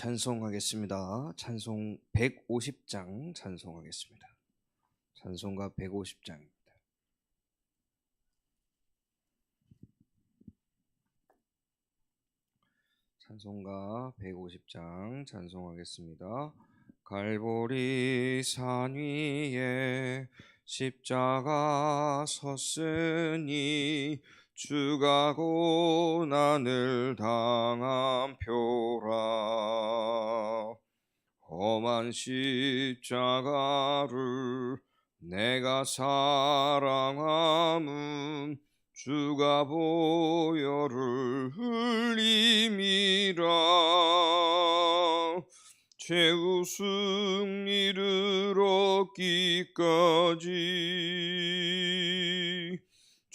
찬송하겠습니다. 찬송 150장 찬송하겠습니다. 찬송가 150장입니다. 찬송가 150장 찬송하겠습니다. 갈보리 산 위에 십자가 섰으니 주가 고난을 당한 표라. 험한 십자가를 내가 사랑함은 주가 보혈을 흘림이라. 최후 승리를 얻기까지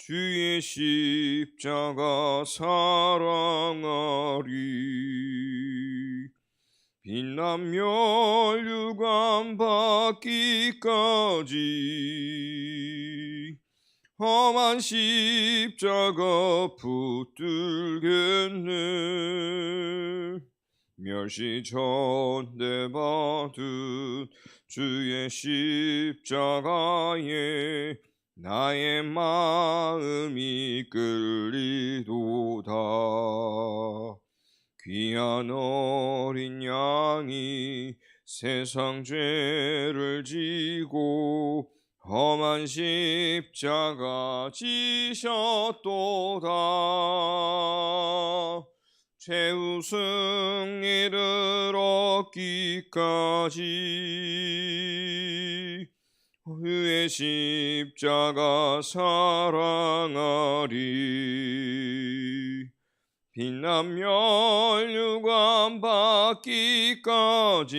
주의 십자가 사랑하리. 빛난 멸류관 받기까지 험한 십자가 붙들겠네. 멸시 전대 받은 주의 십자가에 나의 마음이 끌리도다. 귀한 어린 양이 세상 죄를 지고 험한 십자가 지셨도다. 최후 승리를 얻기까지 그의 십자가 사랑하리. 빛난 멸류관 받기까지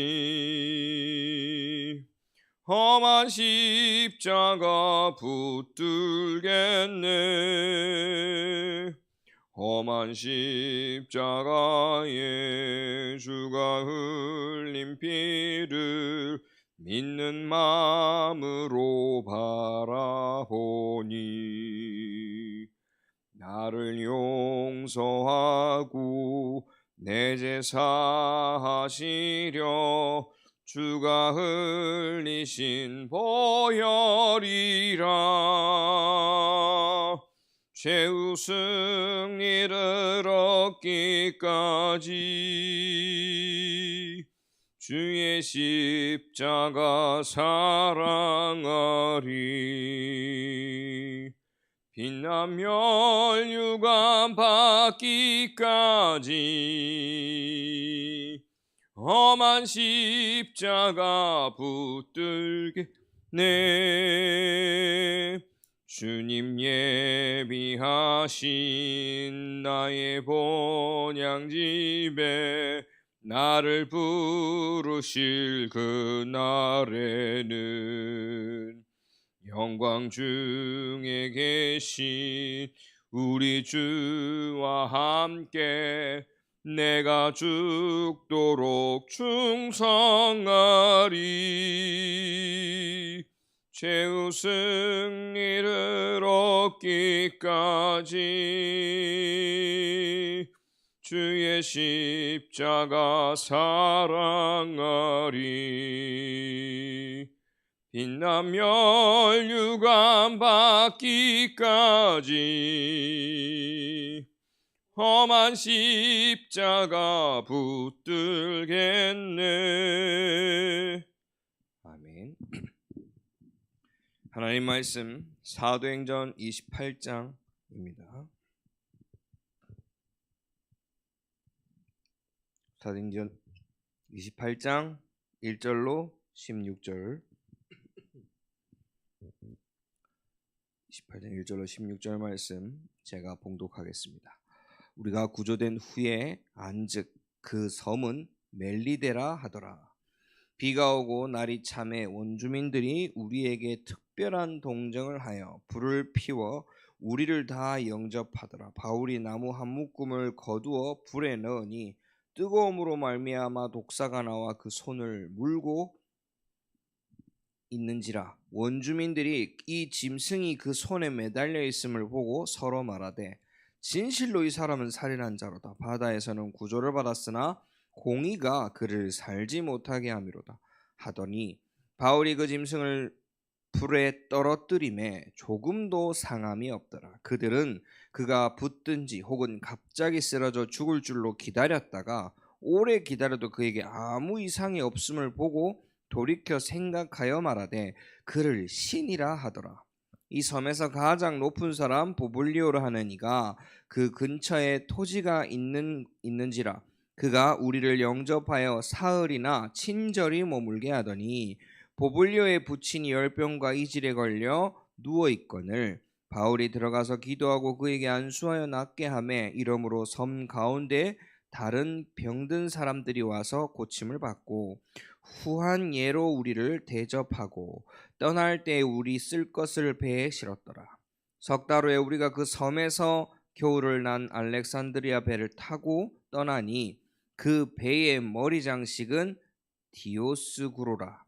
험한 십자가 붙들겠네. 험한 십자가에 주가 흘린 피를 믿는 마음으로 바라보니 나를 용서하고 내 죄 사하시려 주가 흘리신 보혈이라. 최후 승리를 얻기까지 주의 십자가 사랑하리. 빛난 멸류관 받기까지 험한 십자가 붙들겠네. 주님 예비하신 나의 본향집에 나를 부르실 그날에는 영광 중에 계신 우리 주와 함께 내가 죽도록 충성하리. 최후 승리를 얻기까지 주의 십자가 사랑하리. 빛난 멸류관 받기까지 험한 십자가 붙들겠네. 아멘. 하나님 말씀 사도행전 28장입니다. 사도행전 28장 1절로 16절 28장 1절로 16절 말씀 제가 봉독하겠습니다. 우리가 구조된 후에 안즉 그 섬은 멜리데라 하더라. 비가 오고 날이 참에 원주민들이 우리에게 특별한 동정을 하여 불을 피워 우리를 다 영접하더라. 바울이 나무 한 묶음을 거두어 불에 넣으니 뜨거움으로 말미암아 독사가 나와 그 손을 물고 있는지라. 원주민들이 이 짐승이 그 손에 매달려 있음을 보고 서로 말하되 진실로 이 사람은 살인한 자로다. 바다에서는 구조를 받았으나 공의가 그를 살지 못하게 함이로다 하더니 바울이 그 짐승을 불에 떨어뜨림에 조금도 상함이 없더라. 그들은 그가 붙든지 혹은 갑자기 쓰러져 죽을 줄로 기다렸다가 오래 기다려도 그에게 아무 이상이 없음을 보고 돌이켜 생각하여 말하되 그를 신이라 하더라. 이 섬에서 가장 높은 사람 보블리오라 하는 이가 그 근처에 토지가 있는지라 그가 우리를 영접하여 사흘이나 친절히 머물게 하더니 보블리오의 부친이 열병과 이질에 걸려 누워 있거늘 바울이 들어가서 기도하고 그에게 안수하여 낫게 하매 이러므로 섬 가운데 다른 병든 사람들이 와서 고침을 받고 후한 예로 우리를 대접하고 떠날 때 우리 쓸 것을 배에 실었더라. 석 달 후에 우리가 그 섬에서 겨울을 난 알렉산드리아 배를 타고 떠나니 그 배의 머리 장식은 디오스구로라.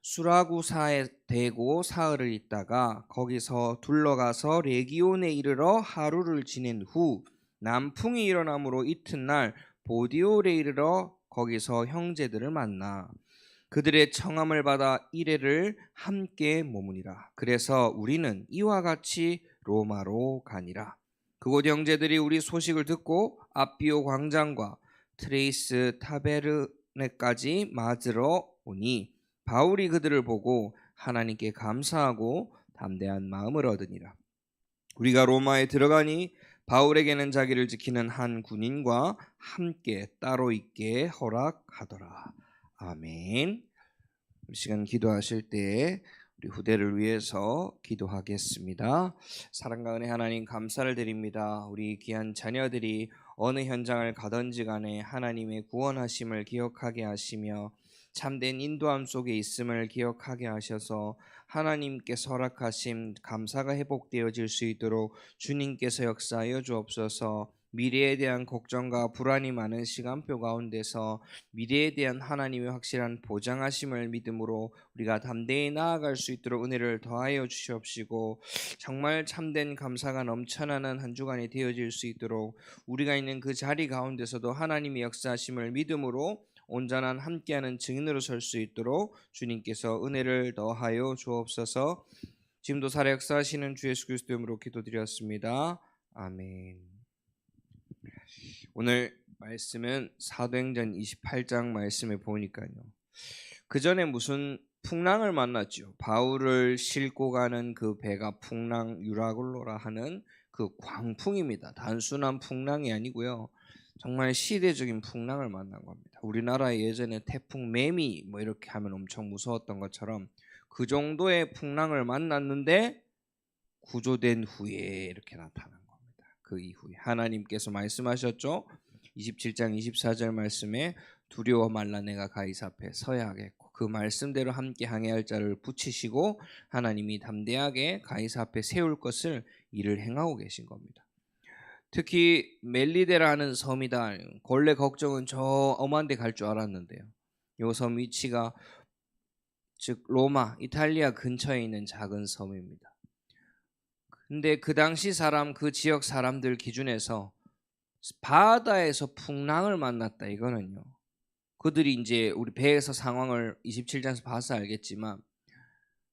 수라구사에 대고 사흘을 있다가 거기서 둘러가서 레기온에 이르러 하루를 지낸 후 남풍이 일어나므로 이튿날 보디올에 이르러 거기서 형제들을 만나 그들의 청함을 받아 이레를 함께 머무니라. 그래서 우리는 이와 같이 로마로 가니라. 그곳 형제들이 우리 소식을 듣고 앞비오 광장과 트레이스 타베르네까지 맞으러 오니 바울이 그들을 보고 하나님께 감사하고 담대한 마음을 얻으니라. 우리가 로마에 들어가니 바울에게는 자기를 지키는 한 군인과 함께 따로 있게 허락하더라. 아멘. 이 시간 기도하실 때 우리 후대를 위해서 기도하겠습니다. 사랑과 은혜 하나님 감사를 드립니다. 우리 귀한 자녀들이 어느 현장을 가든지 간에 하나님의 구원하심을 기억하게 하시며 참된 인도함 속에 있음을 기억하게 하셔서 하나님께서 허락하심 감사가 회복되어질 수 있도록 주님께서 역사하여 주옵소서. 미래에 대한 걱정과 불안이 많은 시간표 가운데서 미래에 대한 하나님의 확실한 보장하심을 믿음으로 우리가 담대히 나아갈 수 있도록 은혜를 더하여 주시옵시고 정말 참된 감사가 넘쳐나는 한 주간이 되어질 수 있도록 우리가 있는 그 자리 가운데서도 하나님의 역사하심을 믿음으로 온전한 함께하는 증인으로 설 수 있도록 주님께서 은혜를 더하여 주옵소서. 지금도 살아 역사하시는 주 예수 그리스도 이름으로 기도드렸습니다. 아멘. 오늘 말씀은 사도행전 28장 말씀에 보니까요. 그 전에 무슨 풍랑을 만났죠. 바울을 싣고 가는 그 배가 풍랑 유라굴로라 하는 그 광풍입니다. 단순한 풍랑이 아니고요. 정말 시대적인 풍랑을 만난 겁니다. 우리나라에 예전에 태풍 매미 뭐 이렇게 하면 엄청 무서웠던 것처럼 그 정도의 풍랑을 만났는데 구조된 후에 이렇게 나타난 겁니다. 그 이후에 하나님께서 말씀하셨죠. 27장 24절 말씀에 두려워 말라 내가 가이사 앞에 서야 하겠고 그 말씀대로 함께 항해할 자를 붙이시고 하나님이 담대하게 가이사 앞에 세울 것을 일을 행하고 계신 겁니다. 특히 멜리데라는 섬이다. 원래 걱정은 저 엄한 데 갈 줄 알았는데요. 이 섬 위치가 즉 로마, 이탈리아 근처에 있는 작은 섬입니다. 근데 그 당시 사람, 그 지역 사람들 기준에서 바다에서 풍랑을 만났다 이거는요. 그들이 이제 우리 배에서 상황을 27장에서 봐서 알겠지만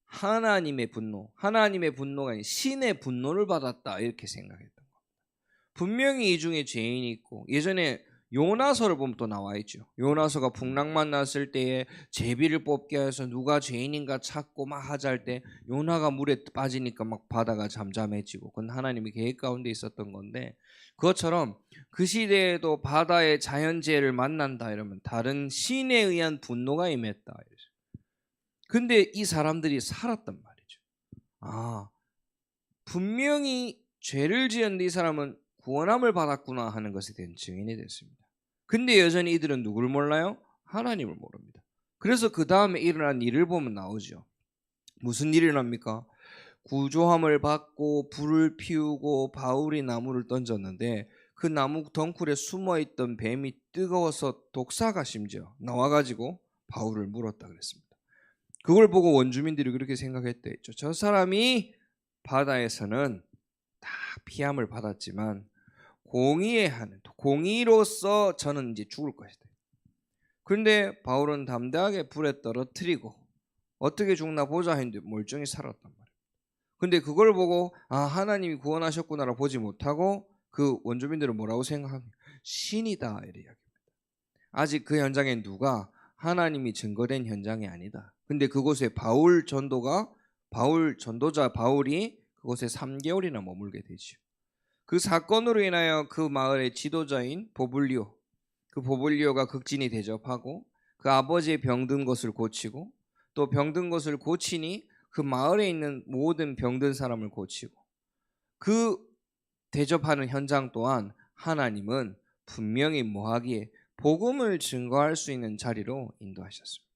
하나님의 분노가 아니라 신의 분노를 받았다 이렇게 생각했던 겁니다. 분명히 이 중에 죄인이 있고 예전에 요나서를 보면 또 나와 있죠. 요나서가 풍랑 만났을 때에 제비를 뽑게 해서 누가 죄인인가 찾고 막 하자 할 때 요나가 물에 빠지니까 막 바다가 잠잠해지고 그건 하나님의 계획 가운데 있었던 건데 그것처럼 그 시대에도 바다의 자연재해를 만난다 이러면 다른 신에 의한 분노가 임했다. 근데 이 사람들이 살았단 말이죠. 분명히 죄를 지었는데 이 사람은 구원함을 받았구나 하는 것에 대한 증인이 됐습니다. 근데 여전히 이들은 누구를 몰라요? 하나님을 모릅니다. 그래서 그 다음에 일어난 일을 보면 나오죠. 무슨 일이 일어납니까? 구조함을 받고 불을 피우고 바울이 나무를 던졌는데 그 나무 덩굴에 숨어있던 뱀이 뜨거워서 독사가 심지어 나와가지고 바울을 물었다 그랬습니다. 그걸 보고 원주민들이 그렇게 생각했대. 저 사람이 바다에서는 다 피함을 받았지만 공의로서 저는 이제 죽을 것이다. 근데 바울은 담대하게 불에 떨어뜨리고 어떻게 죽나 보자 했는데 멀쩡히 살았단 말이에요. 근데 그걸 보고 하나님이 구원하셨구나라 보지 못하고 그 원주민들은 뭐라고 생각합니까? 신이다 이래 이야기합니다. 아직 그 현장에 누가 하나님이 증거된 현장이 아니다. 근데 그곳에 바울 전도자 바울이 그곳에 3개월이나 머물게 되죠. 그 사건으로 인하여 그 마을의 지도자인 그 보블리오가 극진히 대접하고 그 아버지의 병든 것을 고치고 또 병든 것을 고치니 그 마을에 있는 모든 병든 사람을 고치고 그 대접하는 현장 또한 하나님은 분명히 뭐하기에 복음을 증거할 수 있는 자리로 인도하셨습니다.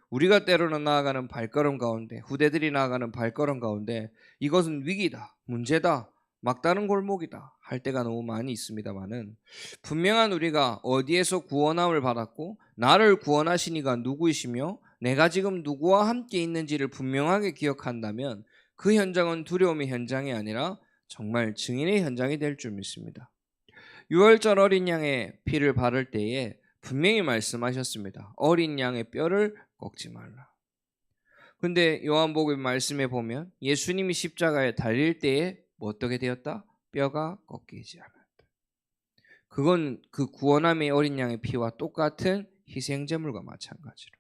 우리가 때로는 나아가는 발걸음 가운데 후대들이 나아가는 발걸음 가운데 이것은 위기다, 문제다, 막다른 골목이다 할 때가 너무 많이 있습니다만은 분명한 우리가 어디에서 구원함을 받았고 나를 구원하신 이가 누구이시며 내가 지금 누구와 함께 있는지를 분명하게 기억한다면 그 현장은 두려움의 현장이 아니라 정말 증인의 현장이 될 줄 믿습니다. 유월절 어린 양의 피를 바를 때에 분명히 말씀하셨습니다. 어린 양의 뼈를 꺾지 말라. 근데 요한복음 말씀에 보면 예수님이 십자가에 달릴 때에 뭐 어떻게 되었다? 뼈가 꺾이지 않았다. 그건 그 구원함의 어린 양의 피와 똑같은 희생제물과 마찬가지로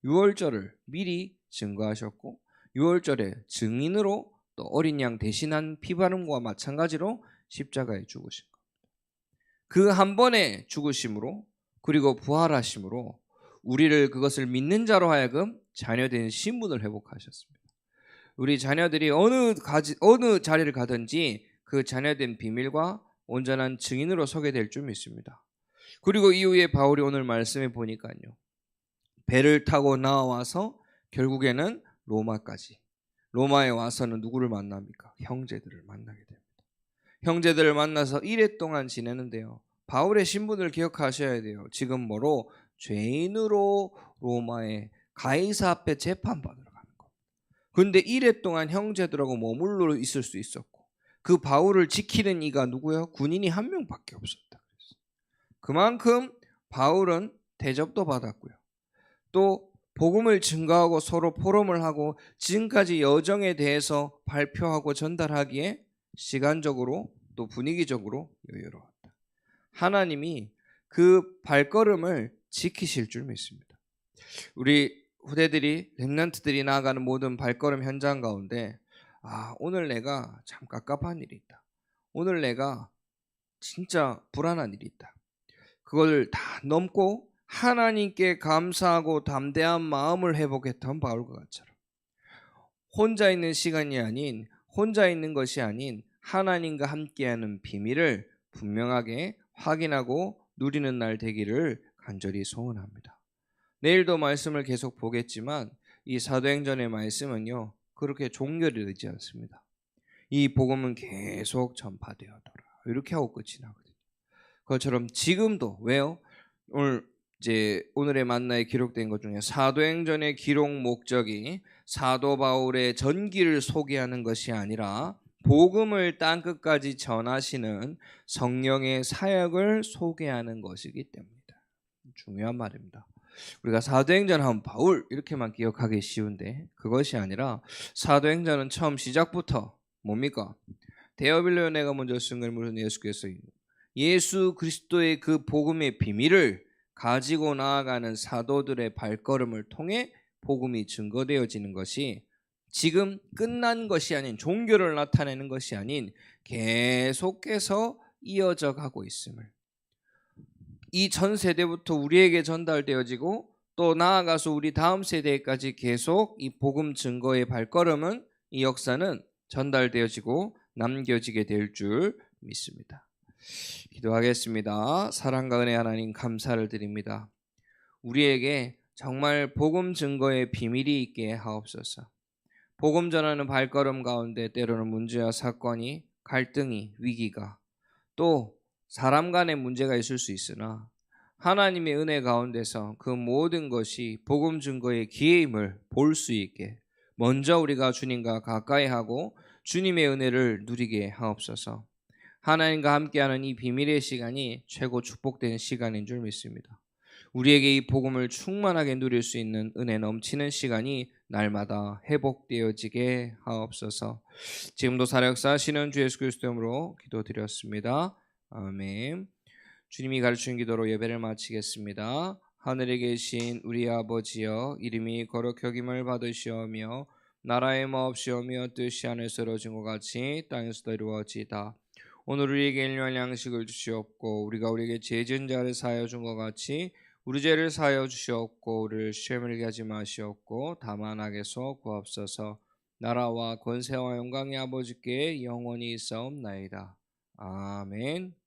유월절을 미리 증거하셨고 유월절에 증인으로 또 어린 양 대신한 피바름과 마찬가지로 십자가에 죽으신 겁니다. 그 한 번의 죽으심으로 그리고 부활하심으로 우리를 그것을 믿는 자로 하여금 자녀된 신분을 회복하셨습니다. 우리 자녀들이 어느 자리를 가든지 그 자녀된 비밀과 온전한 증인으로 서게 될 줄 믿습니다. 그리고 이후에 바울이 오늘 말씀해 보니까요. 배를 타고 나와서 결국에는 로마에 와서는 누구를 만납니까? 형제들을 만나게 됩니다. 형제들을 만나서 1회 동안 지내는데요. 바울의 신분을 기억하셔야 돼요. 지금 뭐로? 죄인으로 로마의 가이사 앞에 재판받으러 가는 겁니다. 그런데 1회 동안 형제들하고 머물러 있을 수 있었고 그 바울을 지키는 이가 누구예요? 군인이 한 명밖에 없었다. 그만큼 바울은 대접도 받았고요. 또 복음을 증거하고 서로 포럼을 하고 지금까지 여정에 대해서 발표하고 전달하기에 시간적으로 또 분위기적으로 여유로웠다. 하나님이 그 발걸음을 지키실 줄 믿습니다. 우리 후대들이 렘넌트들이 나아가는 모든 발걸음 현장 가운데 오늘 내가 참 갑갑한 일이 있다. 오늘 내가 진짜 불안한 일이 있다. 그걸 다 넘고 하나님께 감사하고 담대한 마음을 회복했던 바울과 같처럼 혼자 있는 시간이 아닌 혼자 있는 것이 아닌 하나님과 함께하는 비밀을 분명하게 확인하고 누리는 날 되기를 간절히 소원합니다. 내일도 말씀을 계속 보겠지만 이 사도행전의 말씀은요 그렇게 종결이 되지 않습니다. 이 복음은 계속 전파되어더라 이렇게 하고 끝이 나거든요. 그것처럼 지금도 왜요? 오늘의 만나에 기록된 것 중에 사도행전의 기록 목적이 사도 바울의 전기를 소개하는 것이 아니라 복음을 땅끝까지 전하시는 성령의 사역을 소개하는 것이기 때문이다. 중요한 말입니다. 우리가 사도행전 하면 바울 이렇게만 기억하기 쉬운데 그것이 아니라 사도행전은 처음 시작부터 뭡니까? 데어빌로에 내가 먼저 쓴 걸 물은 예수께서 예수 그리스도의 그 복음의 비밀을 가지고 나아가는 사도들의 발걸음을 통해 복음이 증거되어지는 것이 지금 끝난 것이 아닌 종교를 나타내는 것이 아닌 계속해서 이어져 가고 있음을 이 전 세대부터 우리에게 전달되어지고 또 나아가서 우리 다음 세대까지 계속 이 복음 증거의 발걸음은 이 역사는 전달되어지고 남겨지게 될 줄 믿습니다. 기도하겠습니다. 사랑과 은혜 하나님 감사를 드립니다. 우리에게 정말 복음 증거의 비밀이 있게 하옵소서. 복음 전하는 발걸음 가운데 때로는 문제와 사건이 갈등이 위기가 또 사람 간의 문제가 있을 수 있으나 하나님의 은혜 가운데서 그 모든 것이 복음 증거의 기회임을 볼 수 있게 먼저 우리가 주님과 가까이 하고 주님의 은혜를 누리게 하옵소서. 하나님과 함께하는 이 비밀의 시간이 최고 축복된 시간인 줄 믿습니다. 우리에게 이 복음을 충만하게 누릴 수 있는 은혜 넘치는 시간이 날마다 회복되어지게 하옵소서. 지금도 살아역사하시는 주 예수 그리스도 이름으로 기도드렸습니다. 아멘. 주님이 가르치는 기도로 예배를 마치겠습니다. 하늘에 계신 우리 아버지여, 이름이 거룩 여김을 받으시오며 나라의 마옵시오며 뜻이 하늘에서 이루어진 것 같이 땅에서도 이루어지이다. 오늘 우리에게 일용할 양식을 주시옵고 우리가 우리에게 죄 지은 자를 사하여 준 것 같이 우리 죄를 사하여 주시옵고 우리를 시험에 들게 하지 마시옵고 다만 악에서 구하옵소서. 나라와 권세와 영광이 아버지께 영원히 있사옵나이다. 아멘.